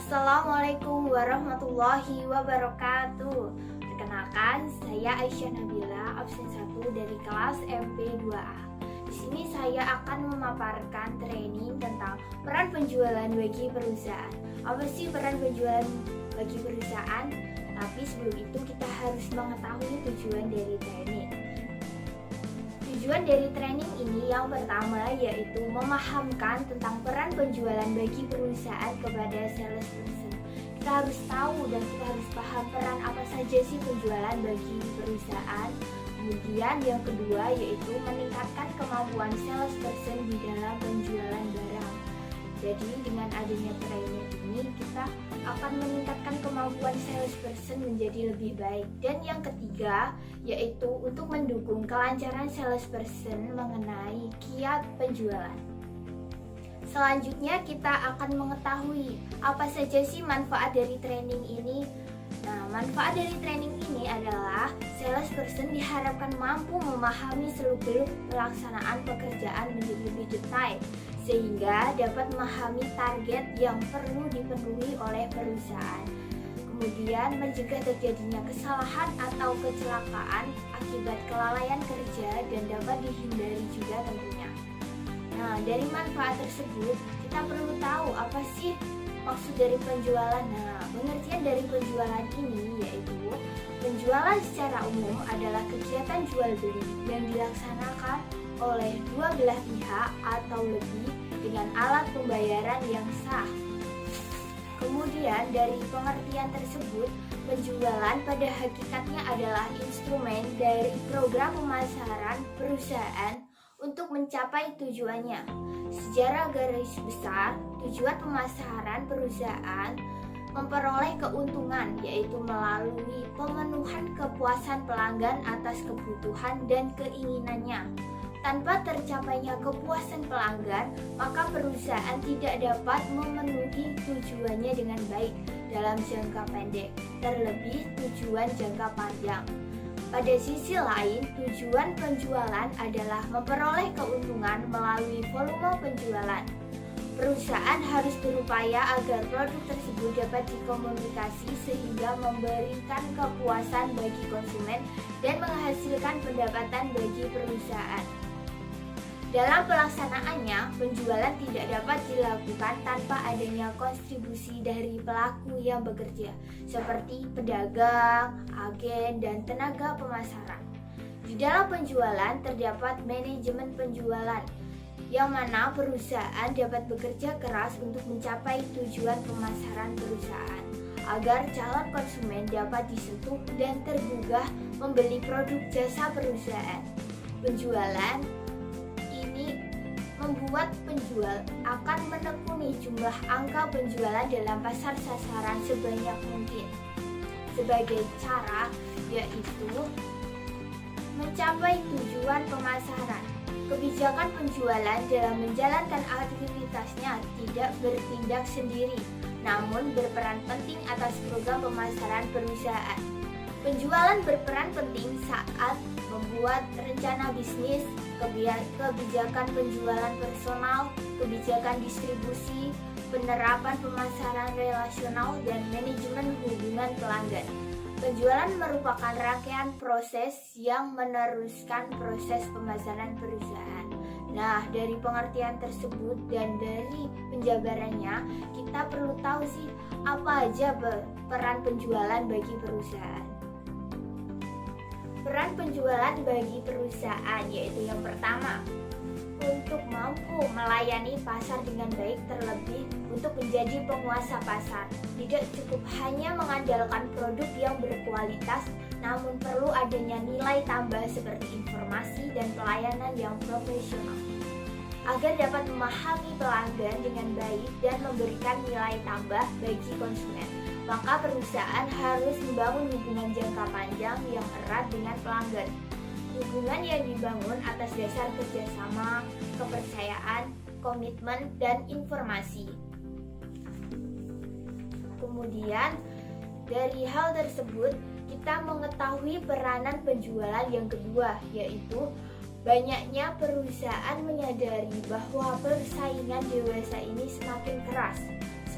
Assalamualaikum warahmatullahi wabarakatuh. Perkenalkan, saya Aisyah Nabila, absen 1 dari kelas MP2A. Di sini saya akan memaparkan training tentang peran penjualan bagi perusahaan. Apa sih peran penjualan bagi perusahaan? Tapi sebelum itu kita harus mengetahui tujuan dari training. Tujuan dari training ini yang pertama yaitu memahamkan tentang peran penjualan bagi perusahaan kepada salesperson. Kita harus tahu dan kita harus paham peran apa saja sih penjualan bagi perusahaan. Kemudian yang kedua yaitu meningkatkan kemampuan salesperson di dalam penjualan barang. Jadi dengan adanya training ini kita akan meningkatkan kemampuan salesperson menjadi lebih baik. Dan yang ketiga yaitu untuk mendukung kelancaran salesperson mengenai kiat penjualan. Selanjutnya kita akan mengetahui apa saja sih manfaat dari training ini. Nah, manfaat dari training ini adalah salesperson diharapkan mampu memahami seluk-beluk pelaksanaan pekerjaan menjadi lebih detail sehingga dapat memahami target yang perlu dipenuhi oleh perusahaan. Kemudian mencegah terjadinya kesalahan atau kecelakaan akibat kelalaian kerja dan dapat dihindari juga tentunya. Nah, dari manfaat tersebut kita perlu tahu apa sih maksud dari penjualan. Nah, pengertian dari penjualan ini yaitu penjualan secara umum adalah kegiatan jual beli yang dilaksanakan oleh dua belah pihak atau lebih dengan alat pembayaran yang sah. Kemudian dari pengertian tersebut, penjualan pada hakikatnya adalah instrumen dari program pemasaran perusahaan untuk mencapai tujuannya. Secara garis besar, tujuan pemasaran perusahaan memperoleh keuntungan yaitu melalui pemenuhan kepuasan pelanggan atas kebutuhan dan keinginannya. Tanpa tercapainya kepuasan pelanggan, maka perusahaan tidak dapat memenuhi tujuannya dengan baik dalam jangka pendek, terlebih tujuan jangka panjang. Pada sisi lain, tujuan penjualan adalah memperoleh keuntungan melalui volume penjualan. Perusahaan harus berupaya agar produk tersebut dapat dikomunikasi sehingga memberikan kepuasan bagi konsumen dan menghasilkan pendapatan bagi perusahaan. Dalam pelaksanaannya, penjualan tidak dapat dilakukan tanpa adanya kontribusi dari pelaku yang bekerja, seperti pedagang, agen, dan tenaga pemasaran. Di dalam penjualan terdapat manajemen penjualan, yang mana perusahaan dapat bekerja keras untuk mencapai tujuan pemasaran perusahaan, agar calon konsumen dapat disentuh dan tergugah membeli produk jasa perusahaan. Penjualan membuat penjual akan menekuni jumlah angka penjualan dalam pasar sasaran sebanyak mungkin. Sebagai cara yaitu mencapai tujuan pemasaran. Kebijakan penjualan dalam menjalankan aktivitasnya tidak bertindak sendiri, namun berperan penting atas program pemasaran perusahaan. Penjualan berperan penting saat membuat rencana bisnis, kebijakan penjualan personal, kebijakan distribusi, penerapan pemasaran relasional, dan manajemen hubungan pelanggan. Penjualan merupakan rangkaian proses yang meneruskan proses pemasaran perusahaan. Nah, dari pengertian tersebut dan dari penjabarannya, kita perlu tahu sih apa aja peran penjualan bagi perusahaan. Peran penjualan bagi perusahaan yaitu yang pertama, untuk mampu melayani pasar dengan baik, terlebih untuk menjadi penguasa pasar. Tidak cukup hanya mengandalkan produk yang berkualitas, namun perlu adanya nilai tambah seperti informasi dan pelayanan yang profesional. Agar dapat memahami pelanggan dengan baik dan memberikan nilai tambah bagi konsumen, maka perusahaan harus membangun hubungan jangka panjang yang erat dengan pelanggan. Hubungan yang dibangun atas dasar kerjasama, kepercayaan, komitmen, dan informasi. Kemudian, dari hal tersebut, kita mengetahui peranan penjualan yang kedua, yaitu banyaknya perusahaan menyadari bahwa persaingan dewasa ini semakin keras.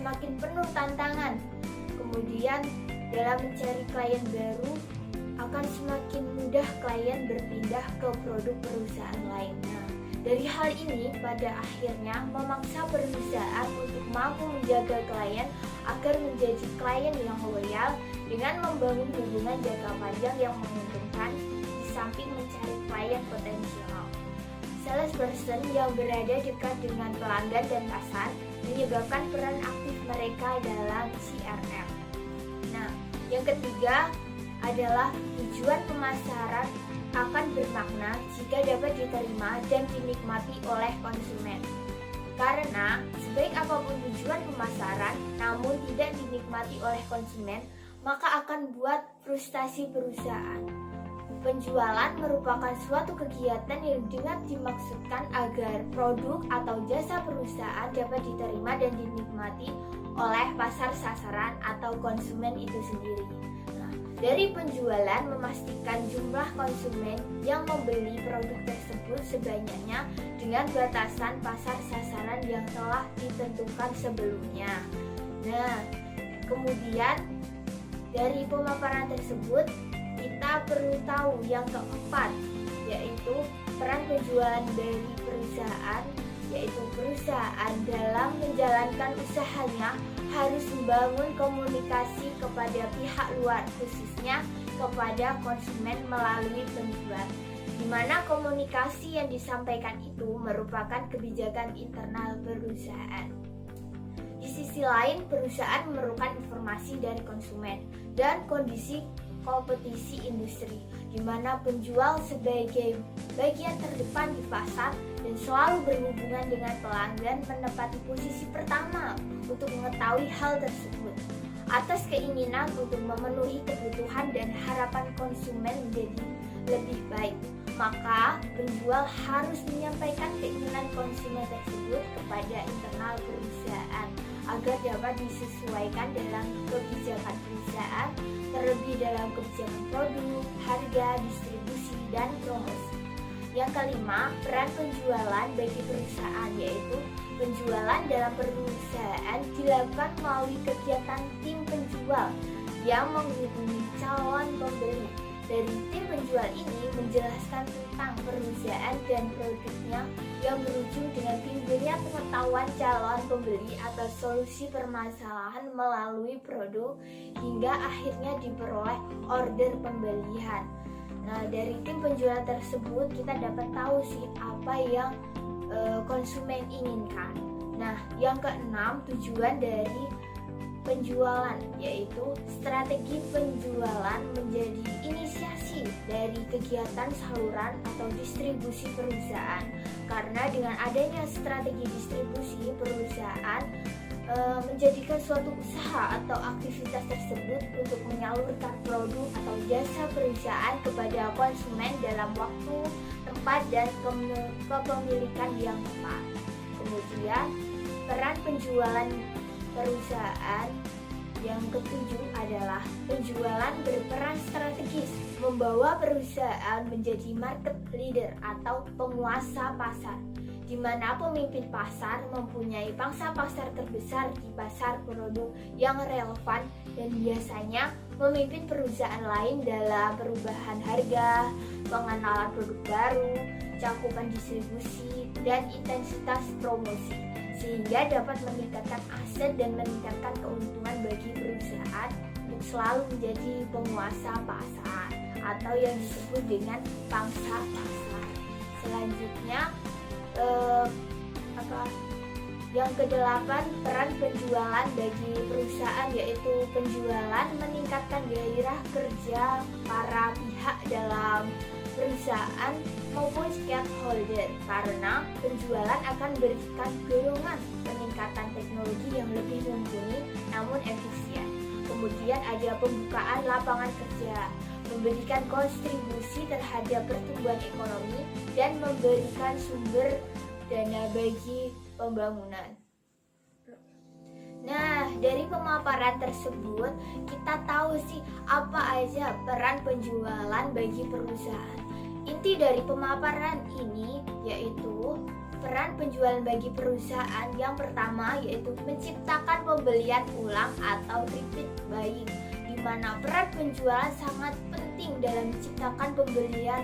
semakin penuh tantangan. Kemudian dalam mencari klien baru, akan semakin mudah klien berpindah ke produk perusahaan lainnya. Dari hal ini pada akhirnya memaksa perusahaan untuk mampu menjaga klien agar menjadi klien yang loyal dengan membangun hubungan jangka panjang yang menguntungkan di samping mencari klien potensial. Salesperson yang berada dekat dengan pelanggan dan pasar menyebabkan peran aktif mereka dalam CRM. Nah, yang ketiga adalah tujuan pemasaran akan bermakna jika dapat diterima dan dinikmati oleh konsumen. Karena sebaik apapun tujuan pemasaran namun tidak dinikmati oleh konsumen, maka akan buat frustasi perusahaan. Penjualan merupakan suatu kegiatan yang dengan dimaksudkan agar produk atau jasa perusahaan dapat diterima dan dinikmati oleh pasar sasaran atau konsumen itu sendiri. Dari penjualan memastikan jumlah konsumen yang membeli produk tersebut sebanyaknya dengan batasan pasar sasaran yang telah ditentukan sebelumnya. Nah, kemudian dari pemaparan tersebut kita perlu tahu yang keempat, yaitu peran penjualan dari perusahaan, yaitu perusahaan dalam menjalankan usahanya harus membangun komunikasi kepada pihak luar, khususnya kepada konsumen melalui penjual, di mana komunikasi yang disampaikan itu merupakan kebijakan internal perusahaan. Di sisi lain, perusahaan memerlukan informasi dari konsumen dan kondisi kompetisi industri, di mana penjual sebagai bagian terdepan di pasar dan selalu berhubungan dengan pelanggan menempati posisi pertama untuk mengetahui hal tersebut. Atas keinginan untuk memenuhi kebutuhan dan harapan konsumen menjadi lebih baik, maka penjual harus menyampaikan keinginan konsumen tersebut kepada internal perusahaan agar dapat disesuaikan dalam kebijakan perusahaan, terlebih dalam kebijakan produk, harga, distribusi, dan promosi. Yang kelima, peran penjualan bagi perusahaan, yaitu penjualan dalam perusahaan dilakukan melalui kegiatan tim penjual yang menghubungi calon pembeli. Dari tim penjual ini menjelaskan tentang perusahaan dan produknya yang berujung dengan timbulnya pengetahuan calon pembeli atau solusi permasalahan melalui produk hingga akhirnya diperoleh order pembelian. Nah, dari tim penjual tersebut kita dapat tahu sih apa yang konsumen inginkan. Nah, yang keenam, tujuan dari penjualan, yaitu strategi penjualan menjadi inisiasi dari kegiatan saluran atau distribusi perusahaan. Karena dengan adanya strategi distribusi, perusahaan menjadikan suatu usaha atau aktivitas tersebut untuk menyalurkan produk atau jasa perusahaan kepada konsumen dalam waktu, tempat, dan kepemilikan yang tepat. Kemudian, peran penjualan perusahaan yang ketujuh adalah penjualan berperan strategis, membawa perusahaan menjadi market leader atau penguasa pasar, di mana pemimpin pasar mempunyai pangsa pasar terbesar di pasar produk yang relevan dan biasanya memimpin perusahaan lain dalam perubahan harga, pengenalan produk baru, cakupan distribusi, dan intensitas promosi, sehingga dapat meningkatkan aset dan meningkatkan keuntungan bagi perusahaan untuk selalu menjadi penguasa pasar atau yang disebut dengan pangsa pasar. Selanjutnya, yang kedelapan, peran penjualan bagi perusahaan, yaitu penjualan meningkatkan gairah kerja para pihak dalam perusahaan maupun stakeholder, karena penjualan akan berikan dorongan peningkatan teknologi yang lebih mumpuni namun efisien. Kemudian ada pembukaan lapangan kerja, memberikan kontribusi terhadap pertumbuhan ekonomi dan memberikan sumber dana bagi pembangunan. Nah, dari pemaparan tersebut kita tahu sih apa aja peran penjualan bagi perusahaan. Inti dari pemaparan ini yaitu peran penjualan bagi perusahaan yang pertama yaitu menciptakan pembelian ulang atau repeat buying, di mana peran penjualan sangat penting dalam menciptakan pembelian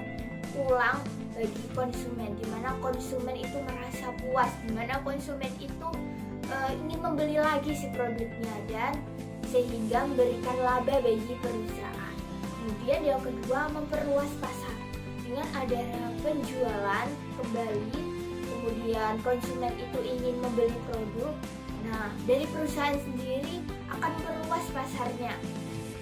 ulang bagi konsumen, di mana konsumen itu merasa puas, di mana konsumen itu ingin membeli lagi si produknya dan sehingga memberikan laba bagi perusahaan. Kemudian yang kedua, memperluas pasar. Dengan adanya penjualan kembali, kemudian konsumen itu ingin membeli produk, nah dari perusahaan sendiri akan memperluas pasarnya,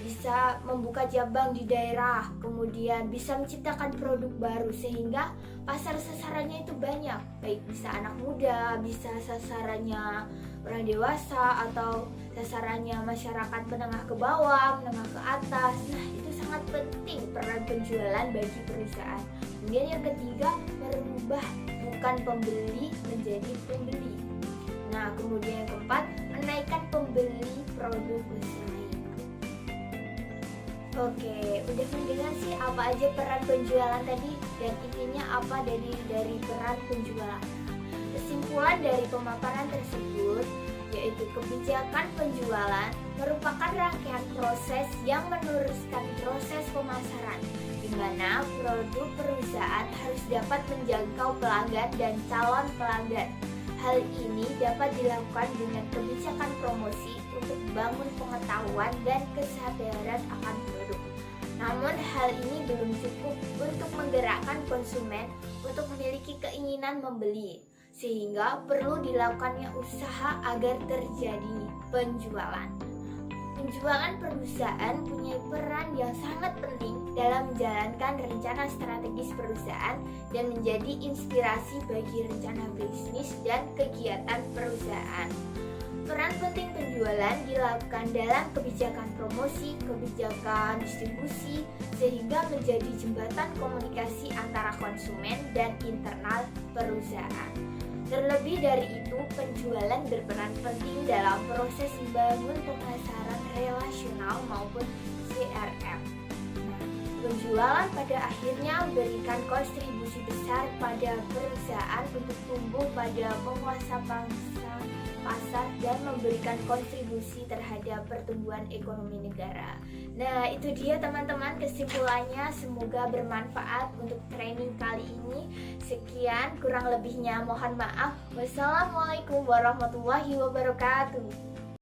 bisa membuka cabang di daerah, kemudian bisa menciptakan produk baru sehingga pasar sasarannya itu banyak, baik bisa anak muda, bisa sasarannya orang dewasa, atau sasarannya masyarakat menengah ke bawah, menengah ke atas. Nah, itu sangat penting peran penjualan bagi perusahaan. Kemudian yang ketiga, merubah bukan pembeli menjadi pembeli. Nah, kemudian yang keempat, menaikkan pembeli produk usaha. Oke, udah mendengar sih apa aja peran penjualan tadi dan intinya apa dari peran penjualan. Kesimpulan dari pemaparan tersebut yaitu kebijakan penjualan merupakan rangkaian proses yang meneruskan proses pemasaran, di mana produk perusahaan harus dapat menjangkau pelanggan dan calon pelanggan. Hal ini dapat dilakukan dengan kebijakan promosi untuk membangun pengetahuan dan kesadaran akan produk. Namun hal ini belum cukup untuk menggerakkan konsumen untuk memiliki keinginan membeli, sehingga perlu dilakukannya usaha agar terjadi penjualan. Penjualan perusahaan punya peran yang sangat penting dalam menjalankan rencana strategis perusahaan dan menjadi inspirasi bagi rencana bisnis dan kegiatan perusahaan. Peran penting penjualan dilakukan dalam kebijakan promosi, kebijakan distribusi, sehingga menjadi jembatan komunikasi antara konsumen dan internal perusahaan. Terlebih dari itu, penjualan berperan penting dalam proses membangun pemasaran relasional maupun CRM. Penjualan pada akhirnya memberikan kontribusi besar pada perusahaan untuk tumbuh pada penguasa pasar dan memberikan kontribusi terhadap pertumbuhan ekonomi negara. Nah, itu dia teman-teman kesimpulannya, semoga bermanfaat untuk training kali ini. Sekian, kurang lebihnya mohon maaf. Wassalamualaikum warahmatullahi wabarakatuh.